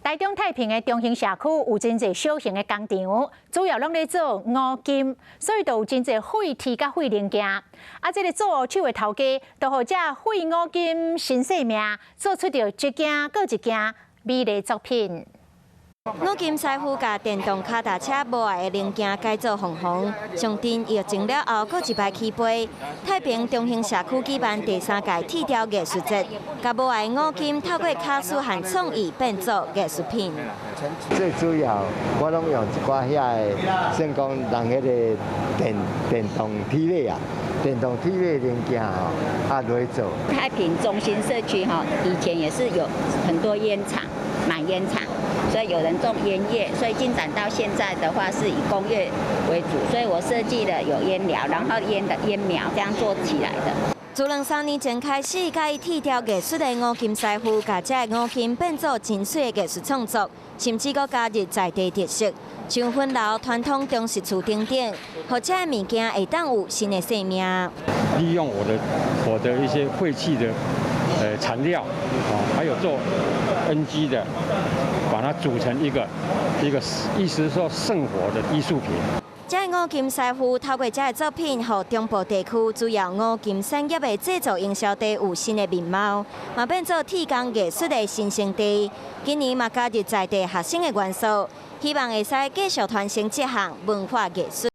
台中太平的中兴社区有真侪小型的工厂，主要拢咧做五金，所以就有真侪废铁甲废零件。这个做手的头家，就互这废五金新生命，做出着一件搁一件美丽作品。 五金师傅甲电动脚踏车无碍的零件改造红红，上阵疫情了后，搁一摆起飞。太平中兴社区举办第3届铁雕艺术节，甲无碍五金透过卡数和创意变做艺术品。最主要，我拢用一寡遐个，先讲人迄个电动体力啊，电动体力零件吼，来做。太平中心社区以前也是有很多烟厂、买烟厂。 所以有人种烟叶，所以进展到现在的话是以工业为主，所以我设计了有烟寮，然后烟的烟苗这样做起来的。自2-3年前开始，介意铁雕艺术的五金师傅，把这五金变做真水的艺术创作，甚至阁加入在地特色，像粉楼、传统中式厝等等，或者物件会当有新的生命。利用我的一些废弃的材料，还有做 NG 的，把它组成一个意思说圣火的艺术品。这五金师傅透过这作品，让中部地区主要五金产业的制造营销地有新的面貌，嘛变做铁工艺术的新生地。今年嘛加入在地学生的元素，希望会使继续传承这项文化艺术。